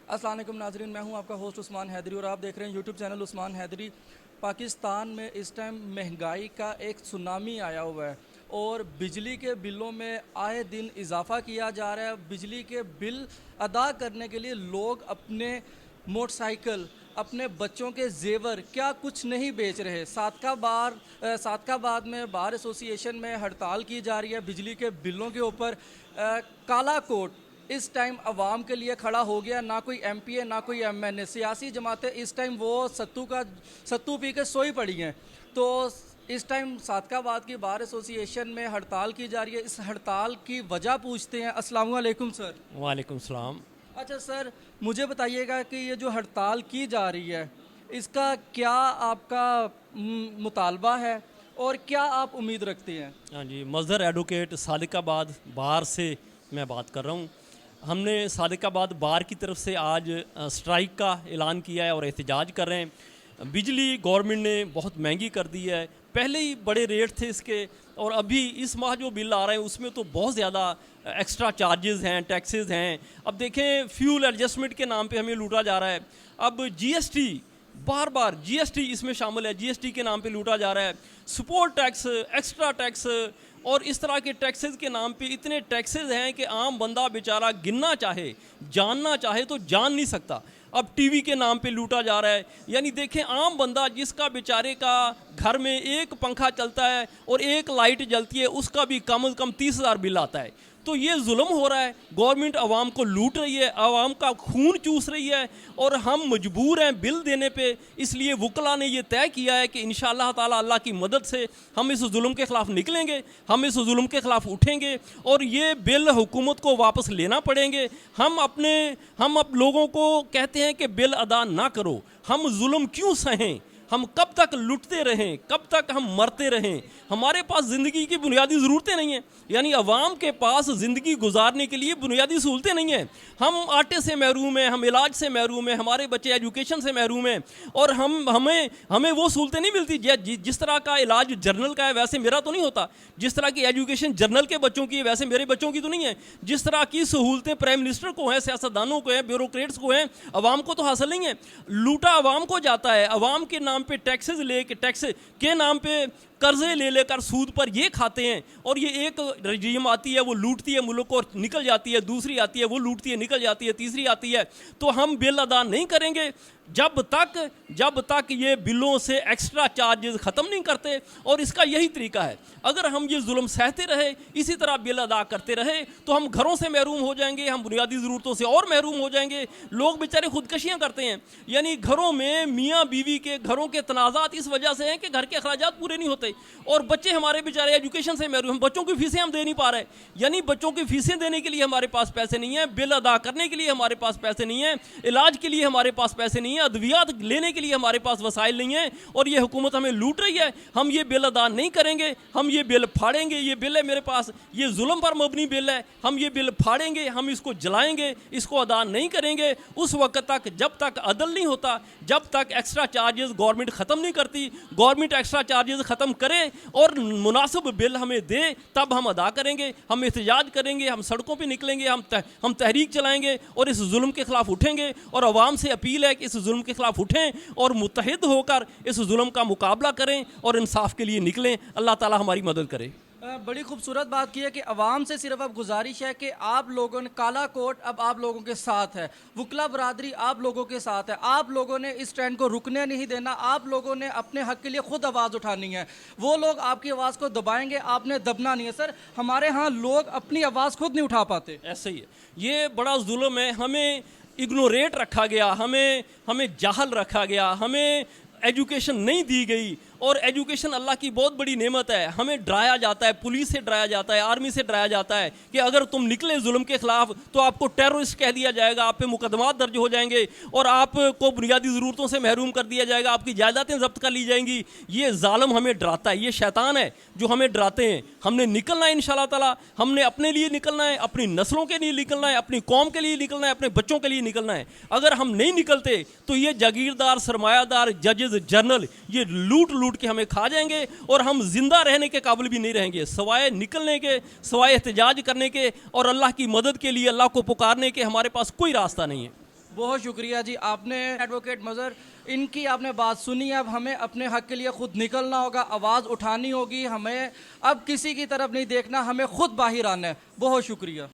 अस्सलाम वालेकुम नाज़रीन, मैं हूं आपका होस्ट उस्मान हैदरी और आप देख रहे हैं यूट्यूब चैनल उस्मान हैदरी। पाकिस्तान में इस टाइम महंगाई का एक सुनामी आया हुआ है और बिजली के बिलों में आए दिन इजाफा किया जा रहा है। बिजली के बिल अदा करने के लिए लोग अपने मोटरसाइकिल, अपने बच्चों के जेवर क्या कुछ नहीं बेच रहे। सादकाबाद में बार एसोसिएशन में हड़ताल की जा रही है बिजली के बिलों के ऊपर। काला कोट इस टाइम अवाम के लिए खड़ा हो गया, ना कोई एमपी है ना कोई एमएनए। सियासी जमातें इस टाइम वो सत्तू पी के सोई पड़ी हैं। तो इस टाइम सादकाबाद की बार एसोसिएशन में हड़ताल की जा रही है। इस हड़ताल की वजह पूछते हैं। अस्सलाम वालेकुम सर। वालेकुम सलाम। अच्छा सर, मुझे बताइएगा कि ये जो हड़ताल की जा रही है इसका क्या आपका मुतालबा है और क्या आप उम्मीद रखते हैं? हाँ जी, मज़हर एडवोकेट सादिकाबाद बार से मैं बात कर रहा हूँ। हमने सादिकाबाद बार की तरफ से आज स्ट्राइक का ऐलान किया है और एहतजाज कर रहे हैं। बिजली गवर्नमेंट ने बहुत महंगी कर दी है। पहले ही बड़े रेट थे इसके और अभी इस माह जो बिल आ रहे हैं उसमें तो बहुत ज़्यादा एक्स्ट्रा चार्जेस हैं, टैक्सेस हैं। अब देखें, फ्यूल एडजस्टमेंट के नाम पे हमें लूटा जा रहा है। अब जीएसटी, बार बार जीएसटी इसमें शामिल है, जीएसटी के नाम पे लूटा जा रहा है। सपोर्ट टैक्स, एक्स्ट्रा टैक्स और इस तरह के टैक्सेस के नाम पे इतने टैक्सेस हैं कि आम बंदा बेचारा गिनना चाहे, जानना चाहे तो जान नहीं सकता। अब टीवी के नाम पे लूटा जा रहा है। यानी देखें, आम बंदा जिसका बेचारे का घर में एक पंखा चलता है और एक लाइट जलती है, उसका भी कम से कम 30,000 बिल आता है। तो ये जुल्म हो रहा है। गवर्नमेंट आवाम को लूट रही है, आवाम का खून चूस रही है और हम मजबूर हैं बिल देने पे। इसलिए वकला ने ये तय किया है कि इंशाअल्लाह ताला अल्लाह की मदद से हम इस जुल्म के ख़िलाफ़ निकलेंगे, हम इस जुल्म के ख़िलाफ़ उठेंगे और ये बिल हुकूमत को वापस लेना पड़ेंगे। हम अब लोगों को कहते हैं कि बिल अदा ना करो। हम जुल्म क्यों सहें? हम कब तक लुटते रहें? कब तक हम मरते रहें? हमारे पास ज़िंदगी की बुनियादी ज़रूरतें नहीं हैं। यानी अवाम के पास ज़िंदगी गुजारने के लिए बुनियादी सहूलतें नहीं हैं। हम आटे से महरूम हैं, हम इलाज से महरूम हैं, हमारे बच्चे एजुकेशन से महरूम हैं और हमें वो सहूलतें नहीं मिलती। जिस तरह का इलाज जर्नल का है वैसे मेरा तो नहीं होता। जिस तरह की एजुकेशन जर्नल के बच्चों की है वैसे मेरे बच्चों की तो नहीं है। जिस तरह की सहूलतें प्राइम मिनिस्टर को हैं, सियासतदानों को हैं, ब्यूरोक्रेट्स को हैं, अवाम को तो हासिल नहीं है। लूटा अवाम को जाता है। अवाम के नाम पे टैक्सेस लेके, टैक्स के नाम पे कर्जे ले लेकर सूद पर ये खाते हैं और ये एक रजीम आती है वो लूटती है मुल्क को और निकल जाती है, दूसरी आती है वो लूटती है निकल जाती है, तीसरी आती है। तो हम बिल अदा नहीं करेंगे जब तक ये बिलों से एक्स्ट्रा चार्जेस ख़त्म नहीं करते। और इसका यही तरीका है, अगर हम ये जुल्म सहते रहे, इसी तरह बिल अदा करते रहे तो हम घरों से महरूम हो जाएंगे, हम बुनियादी ज़रूरतों से और महरूम हो जाएंगे। लोग बेचारे खुदकशियाँ करते हैं। यानी घरों में मियाँ बीवी के घरों के तनाज़ात इस वजह से हैं कि घर के अखराजात पूरे नहीं होते और बच्चे हमारे बेचारे एजुकेशन से महरूम। बच्चों की फीसें हम दे नहीं पा रहे। यानी बच्चों की फीसें देने के लिए हमारे पास पैसे नहीं हैं, बिल अदा करने के लिए हमारे पास पैसे नहीं हैं, इलाज के लिए हमारे पास पैसे नहीं हैं, अद्वियात लेने के लिए हमारे पास वसाइल नहीं है और ये हुकूमत हमें लूट रही है। हम ये बिल अदा नहीं करेंगे, हम ये बिल फाड़ेंगे। ये बिल है मेरे पास, ये जुल्म पर मबनी बिल है। हम ये बिल फाड़ेंगे, हम इसको जलाएंगे, इसको अदा नहीं करेंगे उस वक्त तक जब तक अदल नहीं होता, जब तक एक्स्ट्रा चार्जेस गवर्नमेंट ख़त्म नहीं करती। गवर्नमेंट एक्स्ट्रा चार्जेस ख़त्म करे और मुनासिब बिल हमें दे, तब हम अदा करेंगे, हम एहतजाज करेंगे, हम सड़कों पे निकलेंगे, हम तहरीक चलाएंगे और इस जुल्म के ख़िलाफ़ उठेंगे। और आवाम से अपील है कि इस जुल्म के ख़िलाफ़ उठें और मुत्तहिद होकर इस जुल्म का मुकाबला करें और इंसाफ के लिए निकलें। अल्लाह ताला हमारी मदद करे। बड़ी खूबसूरत बात की है कि अवाम से सिर्फ अब गुजारिश है कि आप लोगों ने, काला कोट अब आप लोगों के साथ है, वकला बरादरी आप लोगों के साथ है। आप लोगों ने इस ट्रेंड को रुकने नहीं देना। आप लोगों ने अपने हक के लिए खुद आवाज़ उठानी है। वो लोग आपकी आवाज़ को दबाएंगे, आपने दबना नहीं है। सर, हमारे यहाँ लोग अपनी आवाज़ खुद नहीं उठा पाते। ऐसे ही है, ये बड़ा जुल्म है। हमें इग्नोरेट रखा गया, हमें जाहल रखा गया, हमें एजुकेशन नहीं दी गई। और एजुकेशन अल्लाह की बहुत बड़ी नेमत है। हमें डराया जाता है, पुलिस से डराया जाता है, आर्मी से डराया जाता है कि अगर तुम निकले जुल्म के ख़िलाफ़ तो आपको टेररिस्ट कह दिया जाएगा, आप पे मुकदमात दर्ज हो जाएंगे और आपको बुनियादी ज़रूरतों से महरूम कर दिया जाएगा, आपकी जायदादें जब्त कर ली जाएंगी। ये जालिम हमें डराता है, ये शैतान है जो हमें डराते हैं। हमने निकलना है इंशाअल्लाह ताला, हमने अपने लिए निकलना है, अपनी नस्लों के लिए निकलना है, अपनी कौम के लिए निकलना है, अपने बच्चों के लिए निकलना है। अगर हम नहीं निकलते तो ये जागीरदार, सरमायादार, जजेस, जनरल ये लूट के हमें खा जाएंगे और हम जिंदा रहने के काबिल भी नहीं रहेंगे, सवाए निकलने के, सवाए एहतजाज करने के और अल्लाह की मदद के लिए, अल्लाह को पुकारने के हमारे पास कोई रास्ता नहीं है। बहुत शुक्रिया जी, आपने एडवोकेट मज़हर इनकी आपने बात सुनी। अब हमें अपने हक के लिए खुद निकलना होगा, आवाज़ उठानी होगी, हमें अब किसी की तरफ नहीं देखना, हमें खुद बाहर आना है। बहुत शुक्रिया।